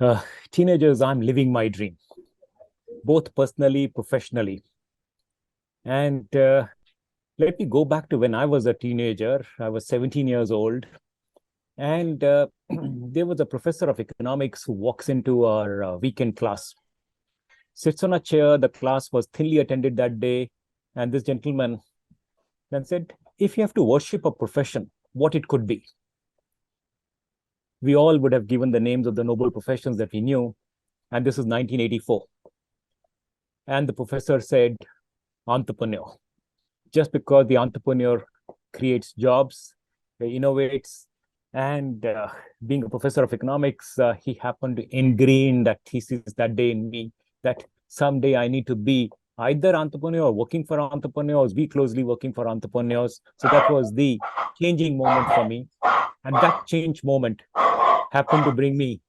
Uh, Teenagers, I'm living my dream, both personally, professionally. And let me go back to when I was a teenager. I was 17 years old. And there was a professor of economics who walks into our weekend class, sits on a chair. The class was thinly attended that day. And this gentleman then said, if you have to worship a profession, what it could be. We all would have given the names of the noble professions that we knew. And this is 1984. And the professor said, entrepreneur. Just because the entrepreneur creates jobs, innovates, and being a professor of economics, he happened to ingrain that thesis that day in me that someday I need to be either entrepreneur or working for entrepreneurs, be closely working for entrepreneurs. So that was the changing moment for me. And that change moment happened to bring me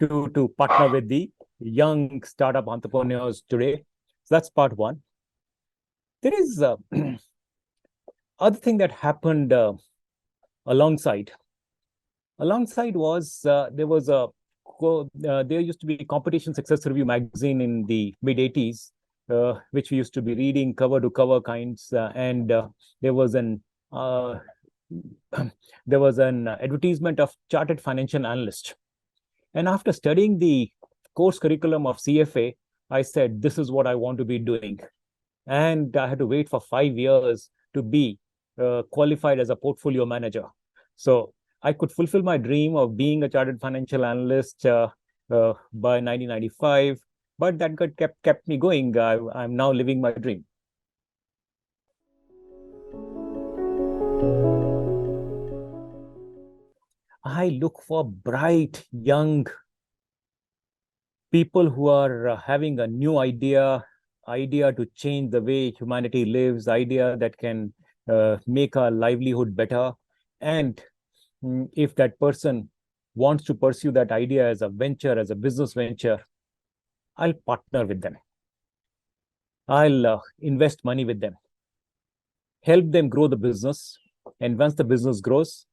to partner with the young startup entrepreneurs today. So that's part one. There is other thing that happened alongside. Alongside was there used to be Competition Success Review magazine in the mid 80s, which we used to be reading cover to cover kinds, and there was an uh, there was an advertisement of chartered financial analyst. And after studying the course curriculum of CFA, I said, this is what I want to be doing. And I had to wait for 5 years to be qualified as a portfolio manager. So I could fulfill my dream of being a chartered financial analyst by 1995, but that kept me going. I'm now living my dream. I look for bright, young people who are having a new idea to change the way humanity lives, idea that can make our livelihood better. And if that person wants to pursue that idea as a venture, as a business venture, I'll partner with them. I'll invest money with them, help them grow the business. And once the business grows,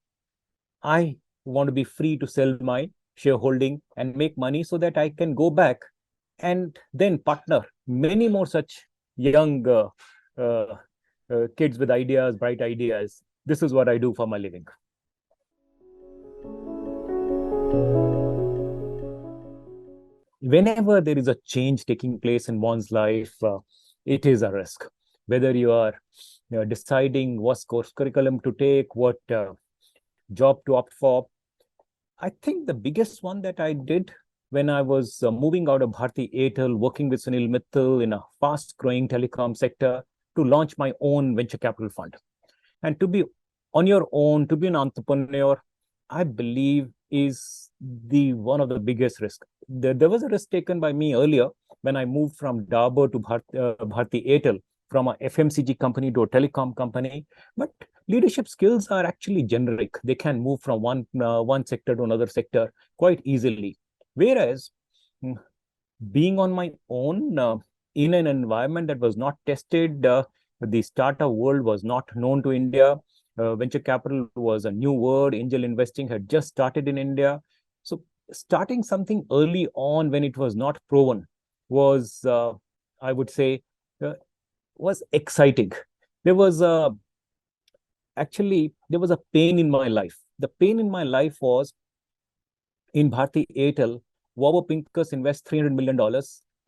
I want to be free to sell my shareholding and make money so that I can go back and then partner many more such young uh, kids with ideas, bright ideas. This is what I do for my living. Whenever there is a change taking place in one's life, it is a risk. Whether you are deciding what course curriculum to take, what job to opt for, I think the biggest one that I did when I was moving out of Bharti Airtel, working with Sunil Mittal in a fast-growing telecom sector, to launch my own venture capital fund. And to be on your own, to be an entrepreneur, I believe is the one of the biggest risks. There was a risk taken by me earlier when I moved from Dabur to Bharti Airtel, from a FMCG company to a telecom company. But leadership skills are actually generic. They can move from one sector to another sector quite easily. Whereas being on my own in an environment that was not tested, the startup world was not known to India. Venture capital was a new word. Angel investing had just started in India. So starting something early on when it was not proven was, I would say, was exciting. There was there was a pain in my life. The pain in my life was in Bharti Airtel, Warburg Pincus invests $300 million.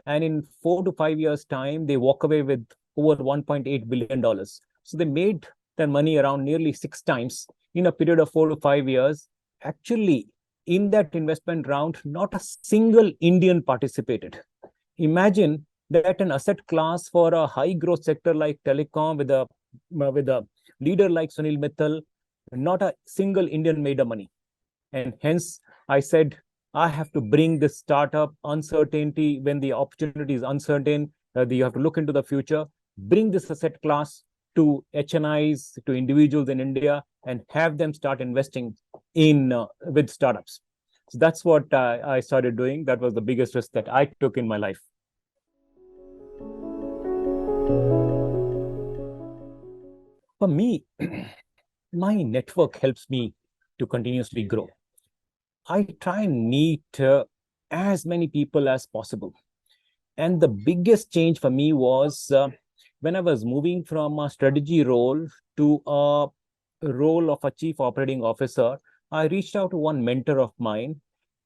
And in 4 to 5 years' time, they walk away with over $1.8 billion. So they made their money around nearly 6 times in a period of 4 to 5 years. Actually, in that investment round, not a single Indian participated. Imagine that an asset class for a high growth sector like telecom with a leader like Sunil Mittal, not a single Indian made a money. And hence, I said, I have to bring this startup uncertainty when the opportunity is uncertain. You have to look into the future, bring this asset class to HNIs, to individuals in India, and have them start investing in with startups. So that's what I started doing. That was the biggest risk that I took in my life. For me, my network helps me to continuously grow. I try and meet as many people as possible. And the biggest change for me was when I was moving from a strategy role to a role of a chief operating officer. I reached out to one mentor of mine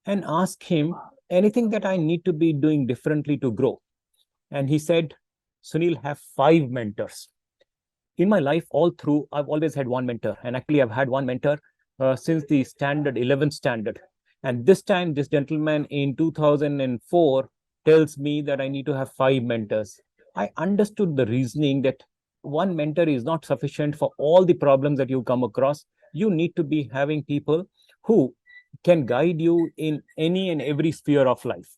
and asked him anything that I need to be doing differently to grow. And he said, Sunil, have 5 mentors. In my life, all through, I've always had one mentor. And actually, I've had one mentor since the standard, 11th standard. And this time, this gentleman in 2004 tells me that I need to have 5 mentors. I understood the reasoning that one mentor is not sufficient for all the problems that you come across. You need to be having people who can guide you in any and every sphere of life.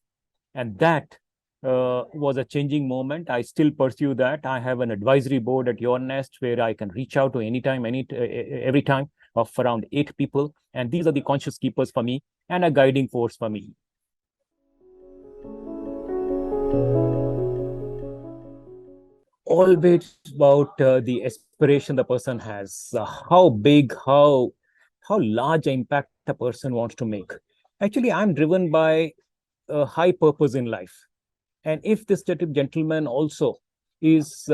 And that was a changing moment. I still pursue that. I have an advisory board at YourNest where I can reach out to anytime, every time, of around 8 people. And these are the conscious keepers for me and a guiding force for me. Always about the aspiration the person has, how big, how large an impact a person wants to make. Actually, I'm driven by a high purpose in life. And if this gentleman also is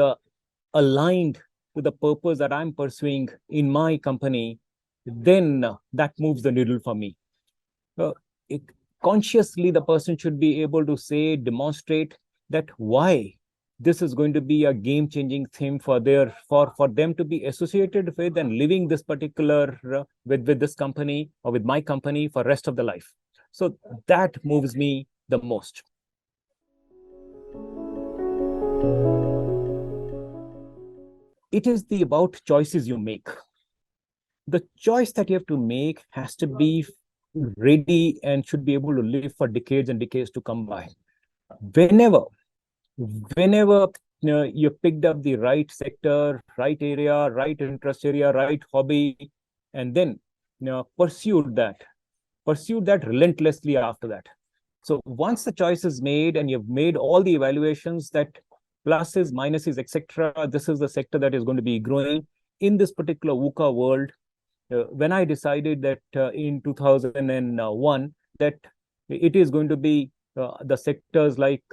aligned to the purpose that I'm pursuing in my company, then that moves the needle for me. Uh, it, Consciously, the person should be able to say, demonstrate that why this is going to be a game-changing theme for them to be associated with and living this particular with this company or with my company for rest of the life. So that moves me the most. It is the about choices you make. The choice that you have to make has to be ready and should be able to live for decades and decades to come by. Whenever you picked up the right sector, right area, right interest area, right hobby, and then pursued that relentlessly after that. So once the choice is made and you've made all the evaluations that pluses, minuses, etc., this is the sector that is going to be growing in this particular VUCA world. When I decided that in 2001 that it is going to be the sectors like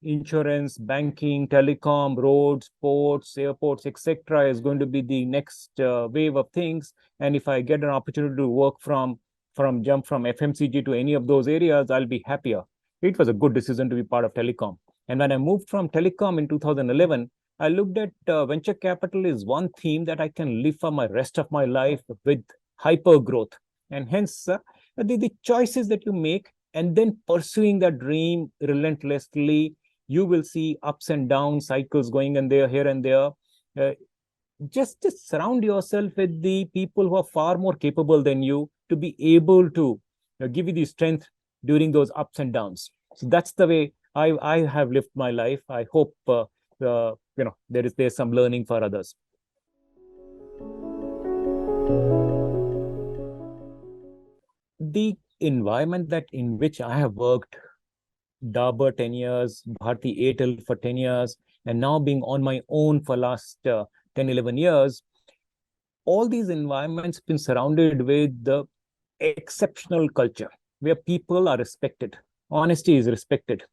insurance, banking, telecom, roads, ports, airports, etc., is going to be the next wave of things. And if I get an opportunity to work from jump from FMCG to any of those areas, I'll be happier. It was a good decision to be part of telecom. And when I moved from telecom in 2011, I looked at venture capital is one theme that I can live for my rest of my life with hyper growth. And hence, the choices that you make and then pursuing that dream relentlessly, you will see ups and downs, cycles going in there, here and there. Just surround yourself with the people who are far more capable than you to be able to give you the strength during those ups and downs. So that's the way I have lived my life. I hope there's some learning for others. The environment that in which I have worked, Dabur 10 years, Bharti Airtel for 10 years, and now being on my own for last 10, 11 years, all these environments been surrounded with the exceptional culture where people are respected. Honesty is respected.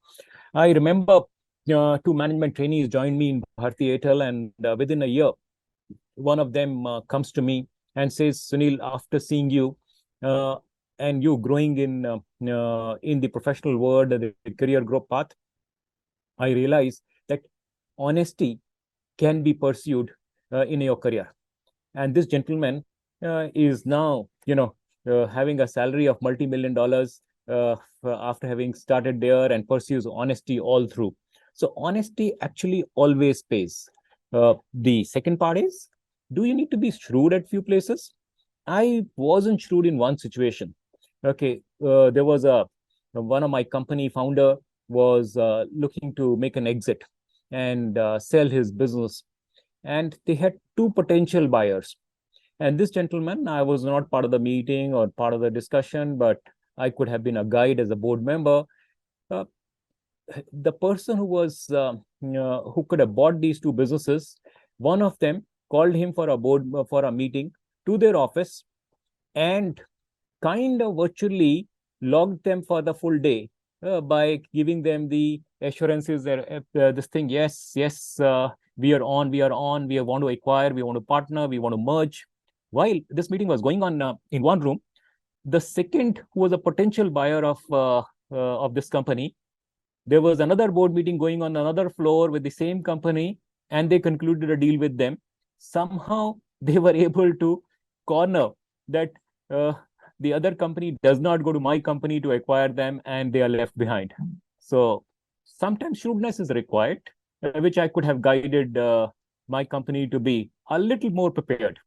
I remember 2 management trainees joined me in Bharti Airtel, and within a year, one of them comes to me and says, Sunil, after seeing you and you growing in the professional world, the career growth path, I realize that honesty can be pursued in your career. And this gentleman is now, having a salary of multi-million dollars after having started there and pursues honesty all through. So honesty actually always pays. The second part is, do you need to be shrewd at few places? I wasn't shrewd in one situation. Okay, there was one of my company founder was looking to make an exit and sell his business, and they had 2 potential buyers. And this gentleman, I was not part of the meeting or part of the discussion, but I could have been a guide as a board member. The person who could have bought these 2 businesses, one of them called him for a meeting to their office and kind of virtually logged them for the full day by giving them the assurances that this thing, yes, yes, we are on, we want to acquire, we want to partner, we want to merge. While this meeting was going on in one room, the second who was a potential buyer of this company, there was another board meeting going on another floor with the same company, and they concluded a deal with them. Somehow they were able to corner that the other company does not go to my company to acquire them, and they are left behind. So sometimes shrewdness is required, which I could have guided my company to be a little more prepared.